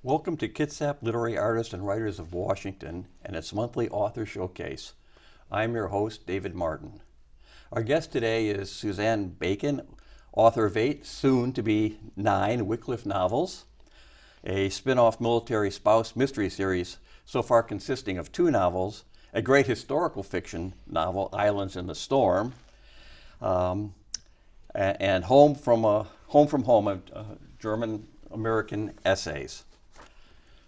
Welcome to Kitsap Literary Artists and Writers of Washington and its monthly author showcase. I'm your host, David Martyn. Our guest today is Susanne Bacon, author of 8 soon-to-be 9 Wycliffe novels, a spin-off military spouse mystery series so far consisting of 2 novels, a great historical fiction novel, Islands in the Storm, and Home from Home, German-American essays.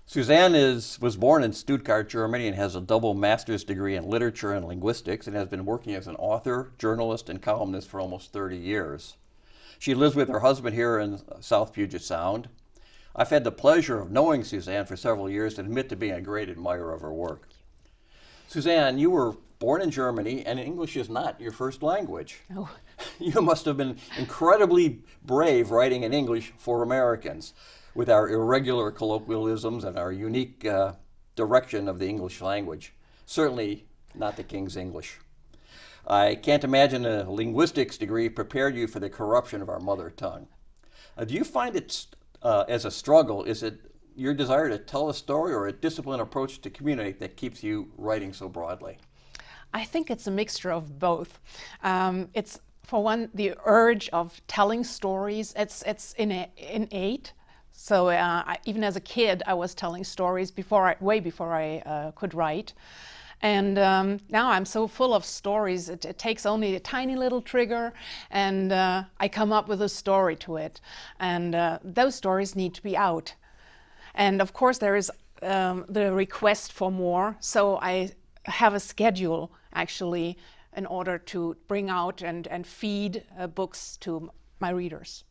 Susanne was born in Stuttgart, Germany, and has a double master's degree in literature and linguistics, and has been working as an author, journalist, and columnist for almost 30 years. She lives with her husband here in South Puget Sound. I've had the pleasure of knowing Susanne for several years and admit to being a great admirer of her work. Susanne, you were born in Germany, and English is not your first language. Oh. You must have been incredibly brave writing in English for Americans, with our irregular colloquialisms and our unique direction of the English language. Certainly not the King's English. I can't imagine a linguistics degree prepared you for the corruption of our mother tongue. Do you find it as a struggle? Is it your desire to tell a story or a disciplined approach to communicate that keeps you writing so broadly? I think it's a mixture of both. It's, for one, the urge of telling stories. It's innate. So even as a kid, I was telling stories way before I could write. And now I'm so full of stories, it takes only a tiny little trigger, and I come up with a story to it. And those stories need to be out. And of course, there is the request for more. So I have a schedule, actually, in order to bring out and feed books to my readers.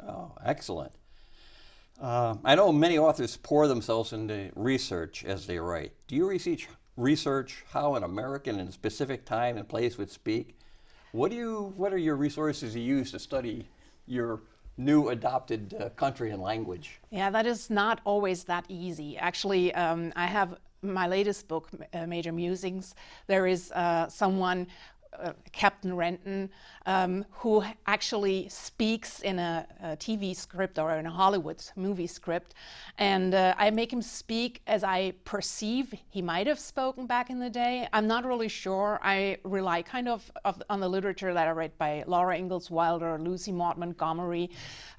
Oh, excellent. I know many authors pour themselves into research as they write. Do you research how an American in a specific time and place would speak? What are your resources you use to study your new adopted country and language? Yeah, that is not always that easy. Actually, I have my latest book, Major Musings. There is someone, Captain Renton, who actually speaks in a TV script or in a Hollywood movie script, and I make him speak as I perceive he might have spoken back in the day. I'm not really sure. I rely kind of on the literature that I read by Laura Ingalls Wilder, Lucy Maud Montgomery.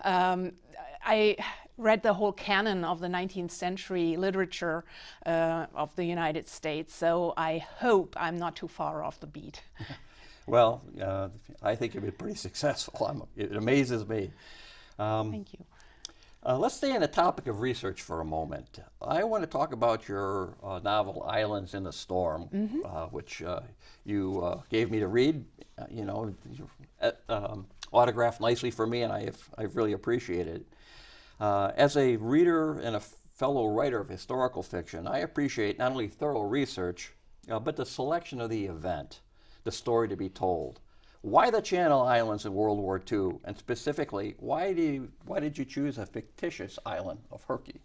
I read the whole canon of the 19th century literature of the United States, so I hope I'm not too far off the beat. Well, I think you've been pretty successful. It amazes me. Thank you. Let's stay on the topic of research for a moment. I want to talk about your novel, Islands in the Storm, which you gave me to read, autographed nicely for me, and I've really appreciated it. As a reader and a fellow writer of historical fiction, I appreciate not only thorough research, but the selection of the event, the story to be told. Why the Channel Islands in World War II, and specifically, why did you choose a fictitious island of Herky?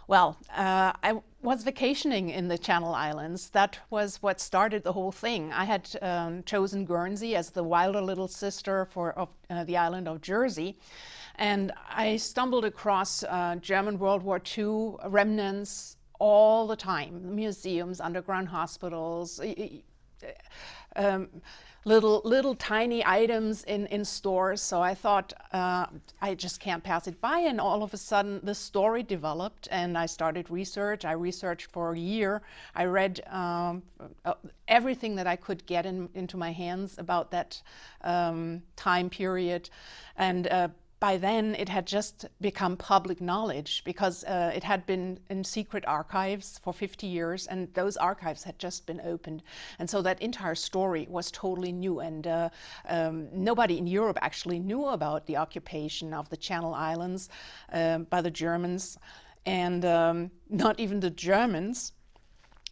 Well, I was vacationing in the Channel Islands. That was what started the whole thing. I had chosen Guernsey as the wilder little sister of the island of Jersey. And I stumbled across German World War II remnants all the time, museums, underground hospitals, little tiny items in stores. So I thought I just can't pass it by, and all of a sudden the story developed and I started research. I researched for a year. I read everything that I could get into my hands about that time period, and by then, it had just become public knowledge because it had been in secret archives for 50 years, and those archives had just been opened. And so that entire story was totally new, and nobody in Europe actually knew about the occupation of the Channel Islands by the Germans, and not even the Germans.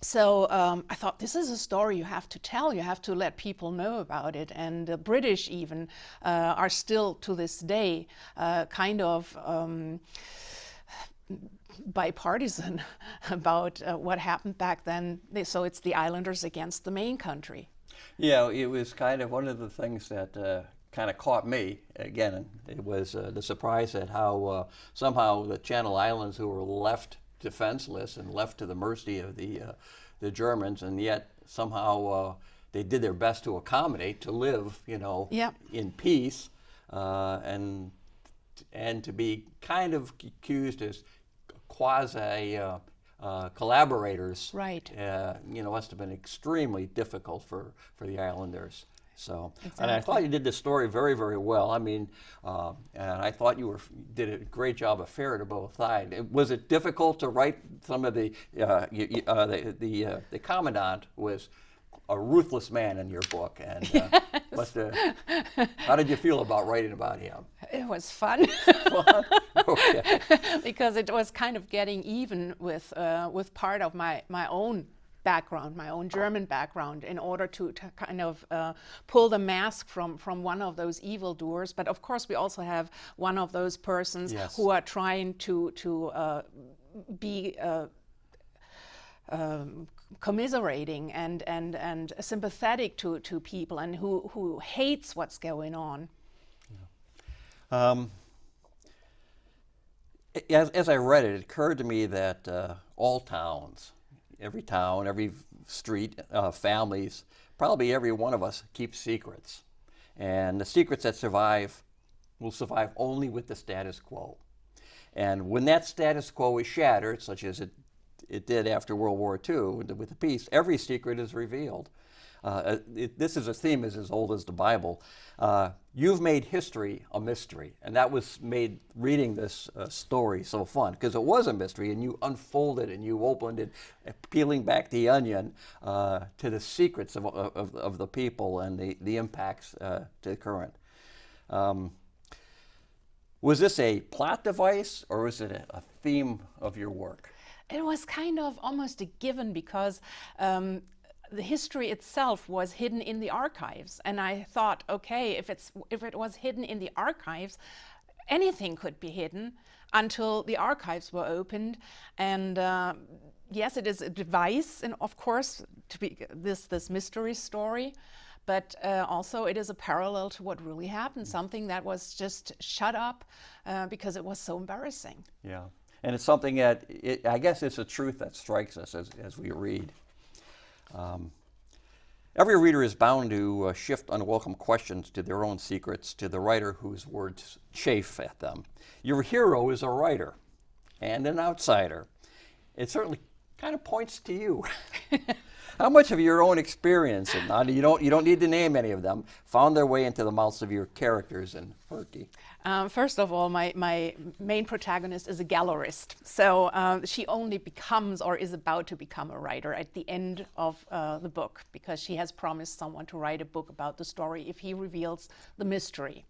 So I thought, this is a story you have to tell, you have to let people know about it. And the British even are still to this day kind of bipartisan about what happened back then. So it's the islanders against the main country. Yeah, it was kind of one of the things that kind of caught me again. It was the surprise at how somehow the Channel Islands, who were left defenseless and left to the mercy of the Germans, and yet somehow they did their best to accommodate, to live, Yeah. in peace, and to be kind of accused as quasi collaborators. Right. Must have been extremely difficult for the islanders. So, Exactly. and I thought you did this story very, very well. I mean, and I thought you did a great job of fair to both sides. Was it difficult to write some of the commandant was a ruthless man in your book, and how did you feel about writing about him? It was fun. Okay. Because it was kind of getting even with part of my own background, my own German background, in order to kind of pull the mask from one of those evildoers. But of course, we also have one of those persons Yes. who are trying to be commiserating and sympathetic to people, and who hates what's going on. As I read it, it occurred to me that all towns, every town, every street, families, probably every one of us keeps secrets. And the secrets that survive will survive only with the status quo. And when that status quo is shattered, such as it did after World War II with the peace, every secret is revealed. This is a theme as old as the Bible. You've made history a mystery, and that was made reading this story so fun, because it was a mystery, and you unfolded and you opened it, peeling back the onion to the secrets of the people and the impacts to the current. Was this a plot device, or was it a theme of your work? It was kind of almost a given, because the history itself was hidden in the archives, and I thought, okay, if it was hidden in the archives, anything could be hidden until the archives were opened. And yes, it is a device, and of course, to be this mystery story, but also it is a parallel to what really happened, something that was just shut up because it was so embarrassing. Yeah, and it's something that I guess it's a truth that strikes us as we read. Every reader is bound to shift unwelcome questions to their own secrets to the writer whose words chafe at them. Your hero is a writer and an outsider. It certainly kind of points to you. How much of your own experience, and you don't need to name any of them, found their way into the mouths of your characters in Herky? First of all, my main protagonist is a gallerist. So she only becomes, or is about to become, a writer at the end of the book, because she has promised someone to write a book about the story if he reveals the mystery.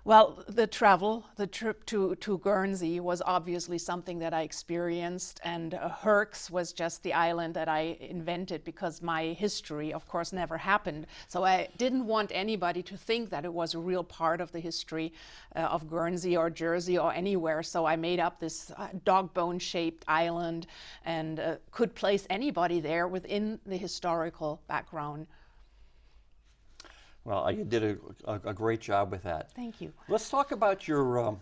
Well, the trip to Guernsey was obviously something that I experienced, and Herks was just the island that I invented, because my history, of course, never happened. So I didn't want anybody to think that it was a real part of the history of Guernsey or Jersey or anywhere. So I made up this dog bone-shaped island, and could place anybody there within the historical background. Well, you did a great job with that. Thank you. Let's talk about your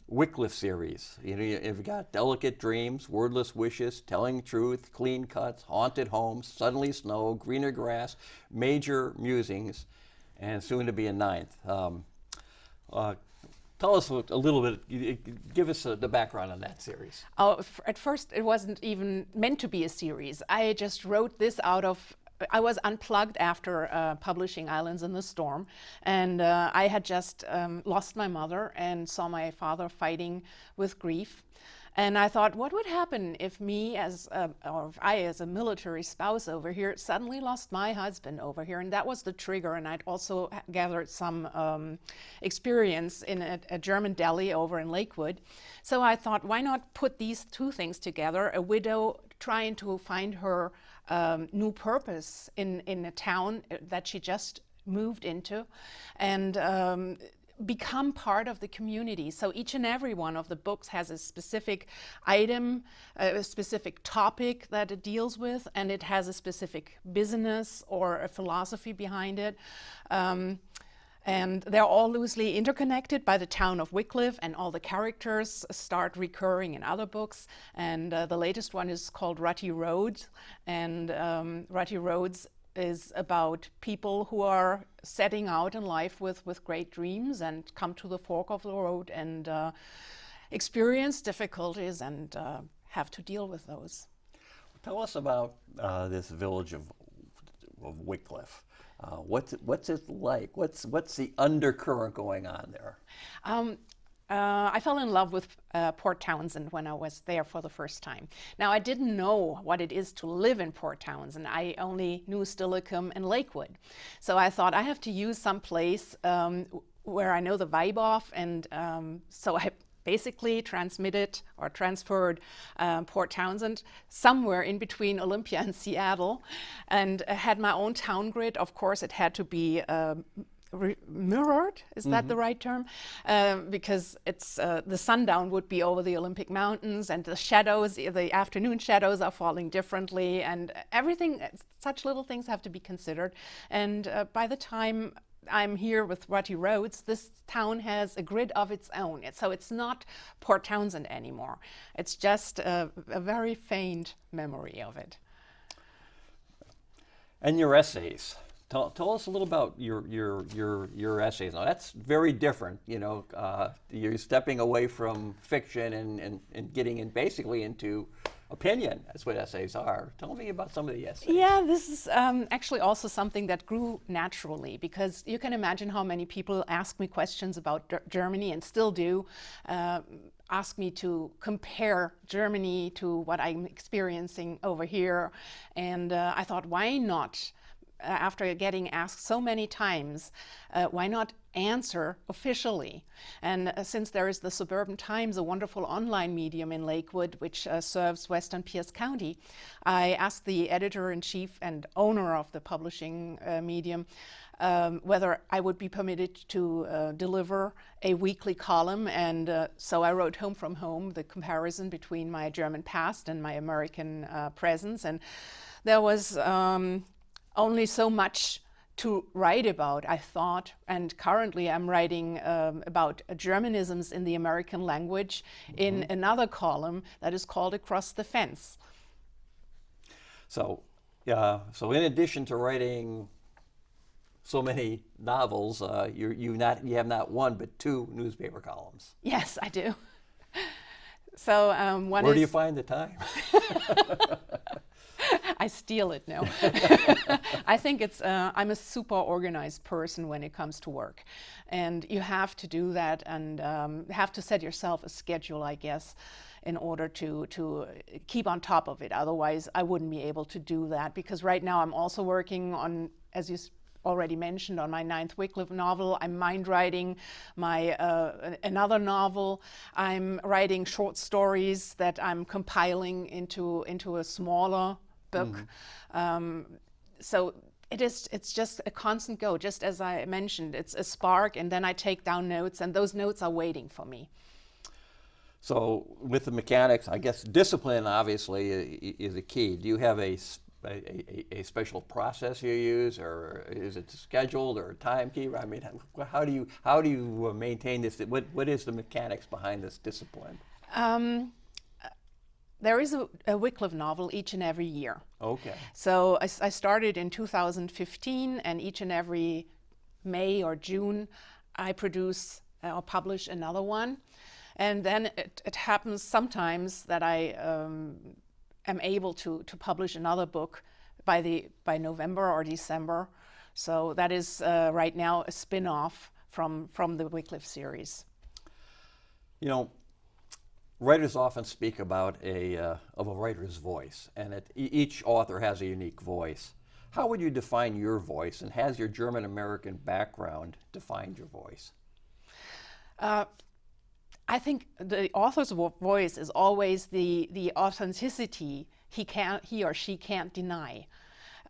Wycliffe series. You've got Delicate Dreams, Wordless Wishes, Telling Truth, Clean Cuts, Haunted Homes, Suddenly Snow, Greener Grass, Major Musings, and soon to be a ninth. Tell us a little bit, give us the background on that series. Oh, at first it wasn't even meant to be a series. I just wrote this I was unplugged after publishing Islands in the Storm, and I had just lost my mother and saw my father fighting with grief. And I thought, what would happen if I as a military spouse over here suddenly lost my husband over here? And that was the trigger. And I'd also gathered some experience in a German deli over in Lakewood. So I thought, why not put these two things together? A widow trying to find her new purpose in a town that she just moved into, and become part of the community. So each and every one of the books has a specific item, a specific topic that it deals with, and it has a specific business or a philosophy behind it. And they're all loosely interconnected by the town of Wycliffe, and all the characters start recurring in other books. And the latest one is called Rutty Roads, and Rutty Roads is about people who are setting out in life with great dreams and come to the fork of the road and experience difficulties and have to deal with those. Tell us about this village of Wycliffe. What's it like? What's the undercurrent going on there? I fell in love with Port Townsend when I was there for the first time. Now, I didn't know what it is to live in Port Townsend. I only knew Steilacoom and Lakewood. So I thought I have to use some place where I know the vibe of, and so I basically transferred Port Townsend somewhere in between Olympia and Seattle, and had my own town grid. Of course, it had to be mirrored, is that the right term? Because it's the sundown would be over the Olympic Mountains, and the shadows, the afternoon shadows are falling differently, and everything, such little things have to be considered. And by the time I'm here with Rutty Roads, this town has a grid of its own. So it's not Port Townsend anymore. It's just a very faint memory of it. And your essays. Tell us a little about your essays. Now that's very different. You know, you're stepping away from fiction and getting in basically into opinion. That's what essays are. Tell me about some of the essays. Yeah, this is actually also something that grew naturally, because you can imagine how many people ask me questions about Germany, and still do. Ask me to compare Germany to what I'm experiencing over here. And I thought, why not? After getting asked so many times, why not answer officially? And since there is the Suburban Times, a wonderful online medium in Lakewood, which serves Western Pierce County, I asked the editor-in-chief and owner of the publishing medium whether I would be permitted to deliver a weekly column. And so I wrote Home from Home, the comparison between my German past and my American presence. And there was only so much to write about, I thought, and currently I'm writing about Germanisms in the American language in another column that is called Across the Fence. So in addition to writing so many novels, you have not one but two newspaper columns. Yes, I do. So one Where do you find the time? I steal it now. I think it's, I'm a super organized person when it comes to work. And you have to do that, and have to set yourself a schedule, I guess, in order to keep on top of it. Otherwise, I wouldn't be able to do that, because right now I'm also working on, as you already mentioned, on my 9th Wycliffe novel. I'm mind writing my another novel. I'm writing short stories that I'm compiling into a smaller book. So it's just a constant go. Just as I mentioned, it's a spark, and then I take down notes, and those notes are waiting for me. So with the mechanics, I guess discipline obviously is a key. Do you have a special process you use, or is it scheduled or a timekeeper? I mean, how do you maintain this? What is the mechanics behind this discipline? There is a Wycliffe novel each and every year. Okay. So I started in 2015, and each and every May or June I produce or publish another one. And then it happens sometimes that I am able to publish another book by November or December. So that is right now a spin-off from the Wycliffe series. You know, writers often speak about a writer's voice, and each author has a unique voice. How would you define your voice, and has your German-American background defined your voice? I think the author's voice is always the authenticity he or she can't deny.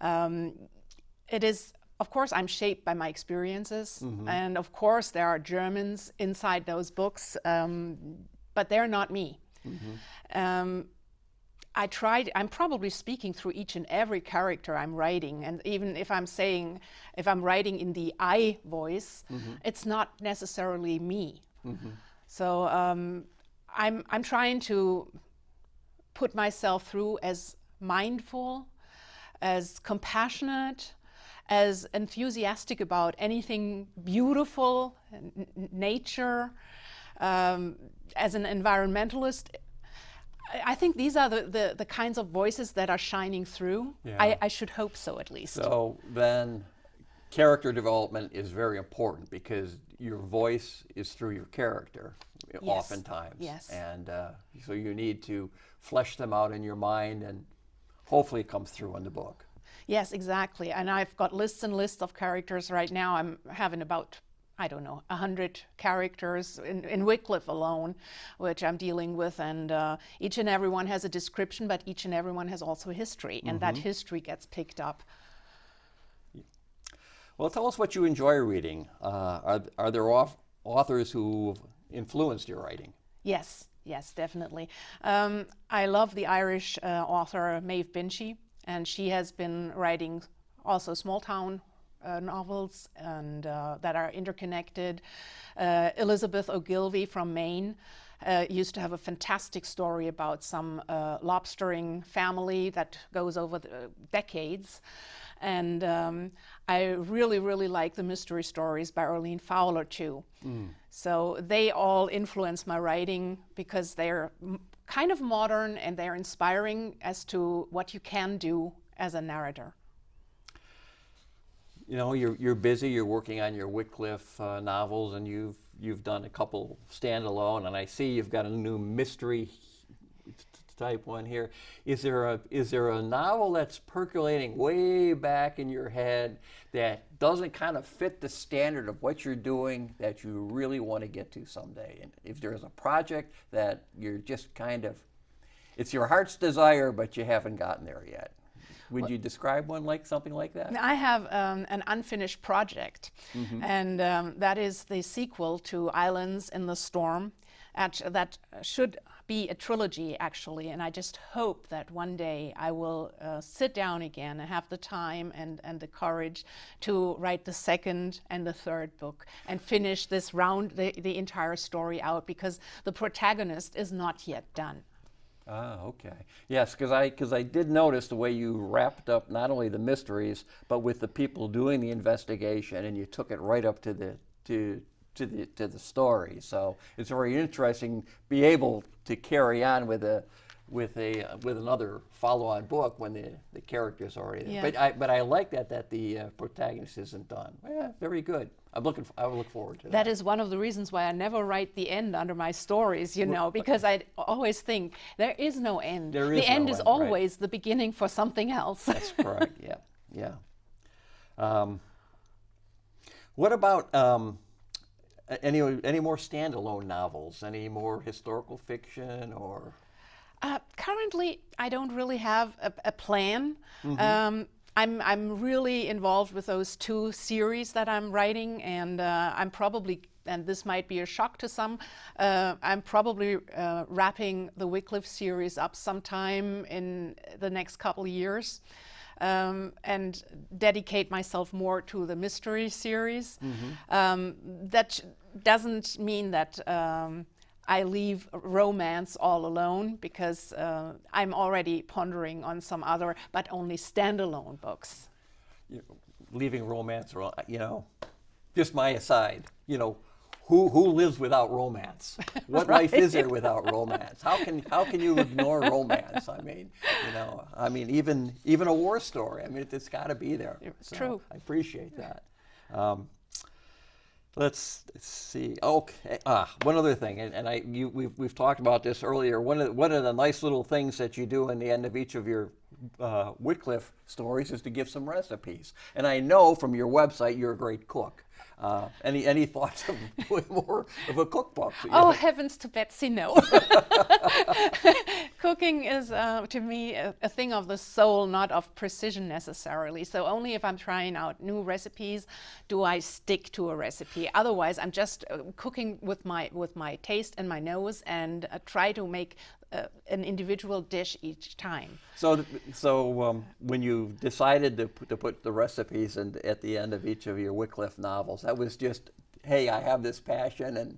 It is of course, I'm shaped by my experiences, and of course, there are Germans inside those books, but they're not me. I'm probably speaking through each and every character I'm writing, and even if I'm writing in the I voice, it's not necessarily me. So I'm trying to put myself through as mindful, as compassionate, as enthusiastic about anything beautiful, nature, as an environmentalist. I think these are the kinds of voices that are shining through. Yeah. I should hope so, at least. So then character development is very important because your voice is through your character oftentimes. Yes. And so you need to flesh them out in your mind and hopefully it comes through in the book. Yes, exactly. And I've got lists and lists of characters right now. I'm having about, I don't know, 100 characters in Wycliffe alone, which I'm dealing with, and each and every one has a description, but each and every one has also a history, and that history gets picked up. Well, tell us what you enjoy reading. Are there authors who influenced your writing? Yes, definitely. I love the Irish author Maeve Binchy, and she has been writing also small town novels and that are interconnected. Elizabeth Ogilvie from Maine used to have a fantastic story about some lobstering family that goes over the decades. And I really, really like the mystery stories by Arlene Fowler too. So they all influence my writing because they're kind of modern and they're inspiring as to what you can do as a narrator. You know, you're busy. You're working on your Wycliffe novels, and you've done a couple standalone. And I see you've got a new mystery type one here. Is there a novel that's percolating way back in your head that doesn't kind of fit the standard of what you're doing that you really want to get to someday? And if there's a project that you're just kind of, it's your heart's desire, but you haven't gotten there yet. Would you describe one like something like that? I have an unfinished project, and that is the sequel to Islands in the Storm. That should be a trilogy, actually, and I just hope that one day I will sit down again and have the time and the courage to write the second and the third book and finish this the entire story out, because the protagonist is not yet done. Ah, okay. Yes, because I did notice the way you wrapped up not only the mysteries, but with the people doing the investigation, and you took it right up to the story. So it's very interesting to be able to carry on with another follow-on book when the character's already there. Yeah. But I like that the protagonist isn't done. Yeah, very good. I would look forward to that. That is one of the reasons why I never write the end under my stories, because I always think there is no end. The end is always the beginning for something else. That's correct. Yeah. What about any more standalone novels? Any more historical fiction or? Currently, I don't really have a plan. I'm really involved with those 2 series that I'm writing, and I'm probably, and this might be a shock to some, I'm probably wrapping the Wycliffe series up sometime in the next couple of years, and dedicate myself more to the mystery series. That doesn't mean that I leave romance all alone, because I'm already pondering on some other, but only standalone books. Leaving romance, just my aside, who lives without romance? What life is there without romance? How can you ignore romance? I mean, even a war story. I mean, it's got to be there. It's true. I appreciate that. Let's see. Okay. One other thing, and we've talked about this earlier. One of the nice little things that you do in the end of each of your Wycliffe stories is to give some recipes. And I know from your website you're a great cook. Any thoughts of doing more of a cookbook? Oh, heavens to Betsy, no. Cooking is, to me, a thing of the soul, not of precision necessarily. So only if I'm trying out new recipes do I stick to a recipe. Otherwise, I'm just cooking with my taste and my nose, and try to make an individual dish each time. So when you decided to put the recipes at the end of each of your Wycliffe novels, that was just, hey, I have this passion, and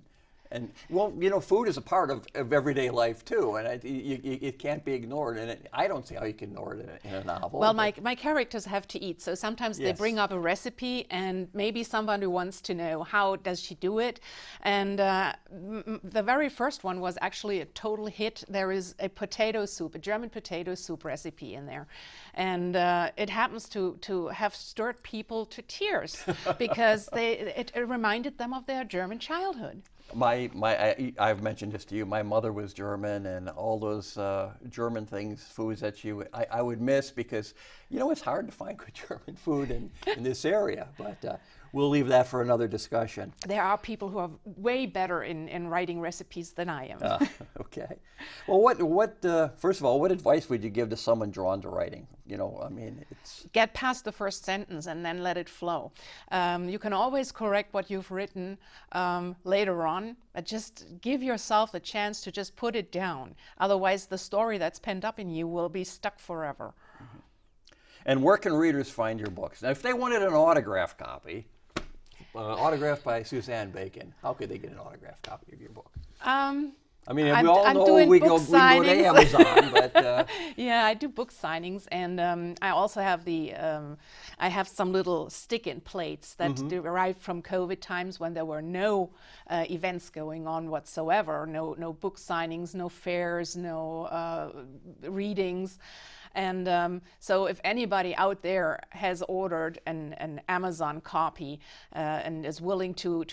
well, you know, food is a part of everyday life too, and it can't be ignored. And I don't see how you can ignore it in a novel. Well, my characters have to eat, so sometimes they bring up a recipe, and maybe somebody wants to know how does she do it. And the very first one was actually a total hit. There is a potato soup, a German potato soup recipe in there, and it happens to have stirred people to tears because it reminded them of their German childhood. I've mentioned this to you. My mother was German, and all those German foods that I would miss, because you know it's hard to find good German food in this area. But we'll leave that for another discussion. There are people who are way better in writing recipes than I am. Okay. Well, first of all, what advice would you give to someone drawn to writing? You know, I mean, it's... Get past the first sentence and then let it flow. You can always correct what you've written later on, but just give yourself the chance to just put it down. Otherwise, the story that's penned up in you will be stuck forever. Mm-hmm. And where can readers find your books? Now, if they wanted an autographed copy, autographed by Susanne Bacon, how could they get an autographed copy of your book? I mean, we all know we can go to Amazon, but... Yeah, I do book signings, and I also have I have some little stick-in plates that derived from COVID times when there were no events going on whatsoever, no book signings, no fairs, no readings. And so if anybody out there has ordered an Amazon copy and is willing to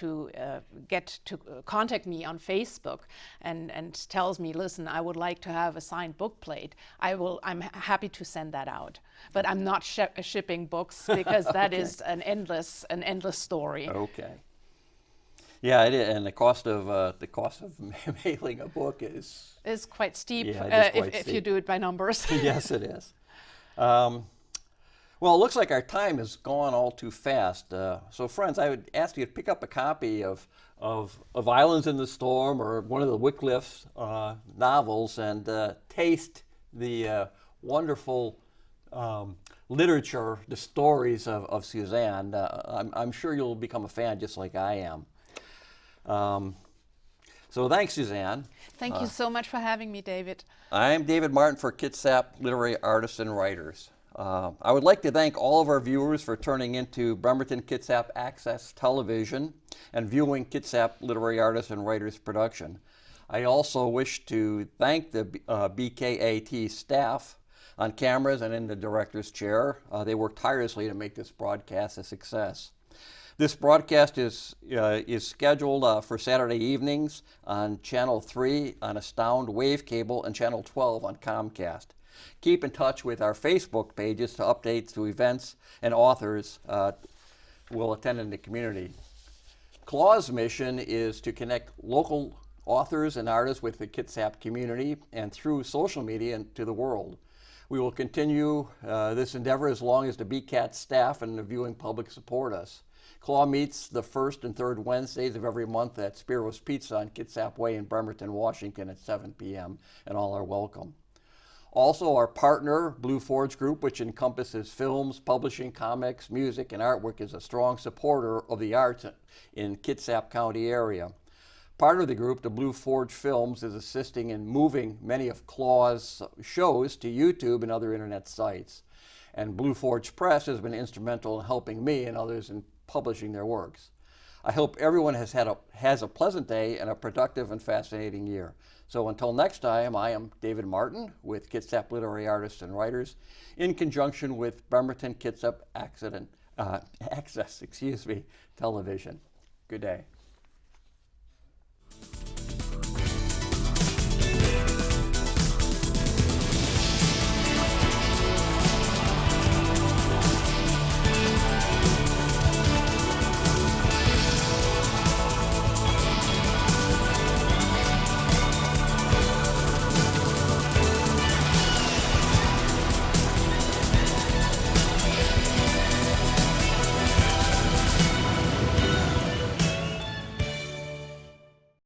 contact me on Facebook and tells me, listen, I would like to have a signed book plate, I'm happy to send that out. But I'm not shipping books, because that is an endless story. Okay. Yeah, it is, and the cost of mailing a book is quite steep, if you do it by numbers. Yes, it is. Well, it looks like our time has gone all too fast. So, friends, I would ask you to pick up a copy of Islands in the Storm or one of the Wycliffe's novels and taste the wonderful literature, the stories of Susanne. I'm sure you'll become a fan just like I am. So thanks, Susanne. Thank you so much for having me, David. I'm David Martyn for Kitsap Literary Artists and Writers. I would like to thank all of our viewers for turning into Bremerton Kitsap Access Television and viewing Kitsap Literary Artists and Writers production. I also wish to thank the BKAT staff on cameras and in the director's chair. They worked tirelessly to make this broadcast a success. This broadcast is scheduled for Saturday evenings on Channel 3 on Astound Wave Cable and Channel 12 on Comcast. Keep in touch with our Facebook pages to updates to events and authors will attend in the community. KLAW's mission is to connect local authors and artists with the Kitsap community and through social media and to the world. We will continue this endeavor as long as the BCAT staff and the viewing public support us. KLAW meets the first and third Wednesdays of every month at Spiro's Pizza on Kitsap Way in Bremerton, Washington at 7 p.m., and all are welcome. Also, our partner, Blue Forge Group, which encompasses films, publishing, comics, music, and artwork, is a strong supporter of the arts in Kitsap County area. Part of the group, the Blue Forge Films, is assisting in moving many of KLAW's shows to YouTube and other internet sites. And Blue Forge Press has been instrumental in helping me and others in publishing their works. I hope everyone has a pleasant day and a productive and fascinating year. So until next time, I am David Martyn with Kitsap Literary Artists and Writers in conjunction with Bremerton Kitsap Access Television. Good day.